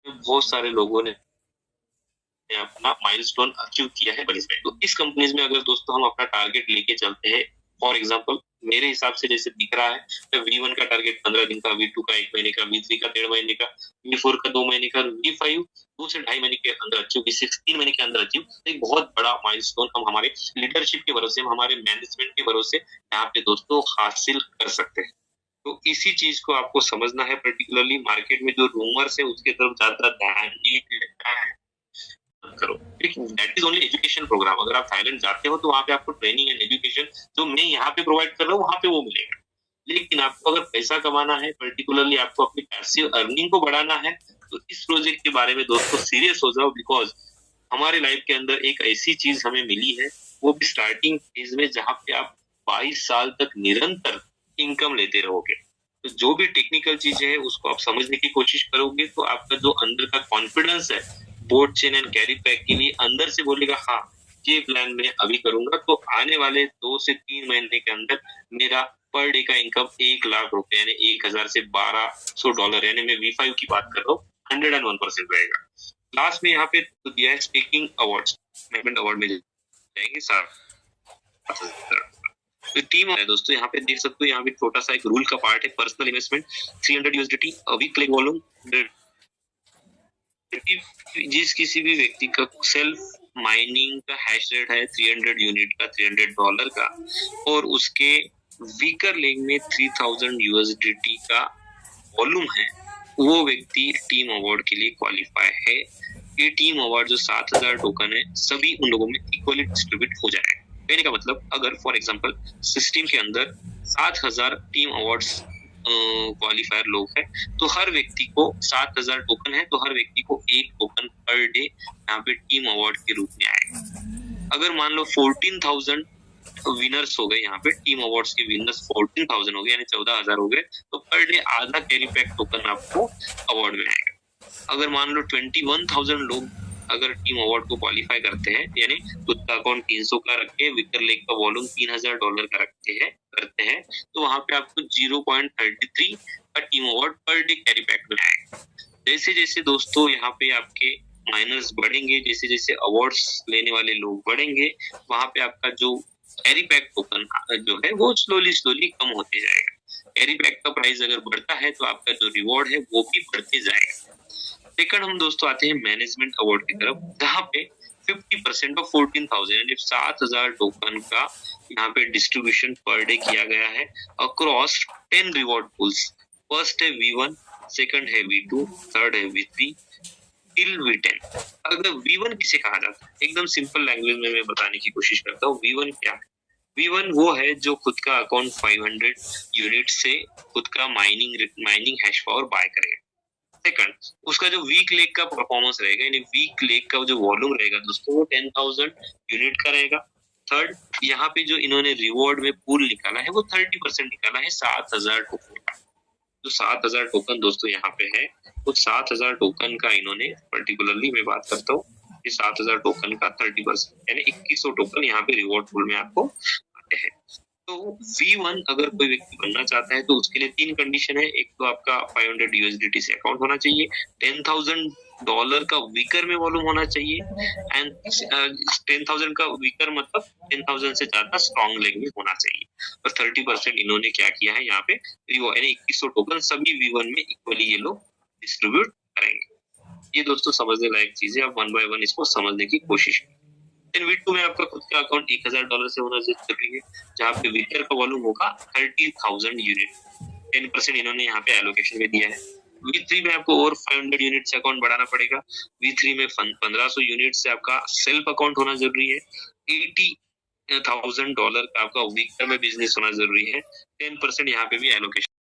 बहुत सारे लोगों ने अपना माइलस्टोन अचीव किया है बड़ी। तो इस कंपनीज में अगर दोस्तों हम अपना टारगेट लेके चलते हैं, फॉर एग्जांपल मेरे हिसाब से जैसे दिख रहा है, तो V1 का टारगेट 15 दिन का, V2 का 1 महीने का, V3 का 1.5 महीने का, V4 का 2 महीने का, V5 2 से 2.5 महीने के अंदर अचीव, V6 3 महीने के अंदर अचीव। एक बहुत बड़ा माइलस्टोन हम हमारे लीडरशिप के भरोसे, हम हमारे मैनेजमेंट के भरोसे यहाँ पे दोस्तों हासिल कर सकते हैं। तो इसी चीज को आपको समझना है, पर्टिकुलरली मार्केट में जो रूमर्स है उसके तरफ ज्यादा ध्यान नहीं देना है, करो। That is only education program. अगर आप थाईलैंड जाते हो तो वहाँ पे आपको ट्रेनिंग एंड एजुकेशन जो मैं यहाँ पे प्रोवाइड कर रहा हूँ वहाँ पे वो मिलेगा। लेकिन आपको अगर पैसा कमाना है, पर्टिकुलरली आपको अपनी पैसिव अर्निंग को बढ़ाना है, तो इस प्रोजेक्ट के बारे में दोस्तों सीरियस हो जाओ। बिकॉज हमारे लाइफ के अंदर एक ऐसी चीज हमें मिली है, वो भी स्टार्टिंग फेज में, जहाँ पे आप 22 साल तक निरंतर इनकम लेते रहोगे। तो जो भी टेक्निकल चीजें है उसको आप समझने की कोशिश करोगे, तो आपका जो अंदर का कॉन्फिडेंस है board chain and carry pack के लिए अंदर से बोलेगा हाँ ये प्लान मैं अभी करूंगा, तो आने वाले 2 से 3 महीने के अंदर मेरा पर डे का इनकम 1 लाख रुपए यानी 1000 से $1200 यानी मैं V5 की बात कर रहा हूँ, 101% रहेगा। लास्ट में यहाँ पे तो दिया है स्पीकिंग अवार्ड्स, मैनेजमेंट अवार्ड में जाएंगे 7,000। तो टीम है दोस्तों, यहाँ पे देख सकते हो, यहाँ पे छोटा सा एक रूल का पार्ट है, personal investment 300 USDT, weekly volume, जिस किसी भी व्यक्ति का सेल्फ माइनिंग का हैश रेट है 300 यूनिट का, $300 का, और उसके वीकर लेग में 3000 USDT का वॉल्यूम है, वो व्यक्ति टीम अवार्ड के लिए क्वालिफाई है। ये टीम अवार्ड जो 7000 टोकन है सभी उन लोगों में इक्वली डिस्ट्रीब्यूट हो जाएगा। कहने का मतलब, अगर फॉर एग्जांपल सिस्टम के अंदर 7000 टीम अवार्ड्स क्वालिफायर लोग हैं, तो हर व्यक्ति को 7000 टोकन है, तो हर व्यक्ति को 1 टोकन पर डे यहाँ पे टीम अवार्ड के रूप में आएगा। अगर मान लो 14,000 विनर्स हो गए, यहाँ पे टीम अवार्ड्स के विनर्स 14,000 हो गए यानी 14,000 हो गए, तो पर डे आधा कैरी पैक टोकन आपको अवार्ड में आएगा। अगर मान लो 21,000 लोग अगर टीम अवार्ड को क्वालिफाई करते हैं, यानी खुद का अकाउंट 300 का रखे, विकर लेग का वॉल्यूम $3000 का करते हैं, तो वहां पे आपको 0.33 का team award per day carry back में आएगा। जैसे जैसे दोस्तों यहाँ पे आपके माइनर्स बढ़ेंगे, जैसे जैसे अवार्ड्स लेने वाले लोग बढ़ेंगे, वहां पे आपका जो कैरी बैक टोकन जो है वो स्लोली स्लोली कम होते जाएगा। कैरी बैक का प्राइस अगर बढ़ता है तो आपका जो रिवॉर्ड है वो भी बढ़ते जाएगा। सेकंड हम दोस्तों आते हैं मैनेजमेंट अवार्ड की तरफ, जहाँ पे 50% ऑफ 14,000 यानी 7,000 टोकन का यहाँ पे डिस्ट्रीब्यूशन पर डे किया गया है अक्रॉस 10 रिवॉर्ड पूल्स। फर्स्ट है V1, सेकंड है V2, थर्ड है V3 टिल V10। अगर V1 किसे कहा जाता है, एकदम सिंपल लैंग्वेज में मैं बताने की कोशिश करता हूँ। V1 क्या है? V1 वो है जो खुद का अकाउंट 500 यूनिट से खुद का माइनिंग हैश पावर बाय करेगा। सेकंड, उसका जो वीक लेग का परफॉर्मेंस रहेगा, यानी वीक लेग का जो वॉल्यूम रहेगा दोस्तों वो 10,000 यूनिट का रहेगा। थर्ड, यहाँ पे जो इन्होंने रिवॉर्ड में पूल निकाला है वो 30% निकाला है 7,000 टोकन का। जो 7,000 टोकन दोस्तों यहाँ पे है, वो 7,000 टोकन का इन्होंने, पर्टिकुलरली मैं बात करता हूँ, ये 7,000 टोकन का 30% यानी 2100 टोकन यहाँ पे रिवॉर्ड पूल में आपको आते हैं। तो V1 अगर कोई व्यक्ति बनना चाहता है तो उसके लिए 3 कंडीशन है। एक तो आपका 500 USDT से अकाउंट होना चाहिए, $10,000 का वीकर में वॉल्यूम होना चाहिए, एंड 10,000 का वीकर मतलब 10,000 से ज्यादा स्ट्रॉन्ग लेग में होना चाहिए। और 30% इन्होंने क्या किया है यहाँ पे, यानी 2100 टोकन सभी V1 में इक्वली ये लोग डिस्ट्रीब्यूट करेंगे। ये दोस्तों समझने लायक चीज है, आप 1 by 1 इसको समझने की कोशिश करें। V2 में आपका खुद का अकाउंट $1,000 से होना जरूरी है, जहाँ पे वीकर का वॉल्यूम होगा 30,000 यूनिट, 10% इन्होंने यहाँ पे एलोकेशन में दिया है। V3 में आपको और 500 यूनिट से अकाउंट बढ़ाना पड़ेगा। V3 में 1500 यूनिट से आपका सेल्फ अकाउंट होना जरूरी है। $80,000 का आपका वीकर में बिजनेस होना जरूरी है। 10% यहाँ पे भी एलोकेशन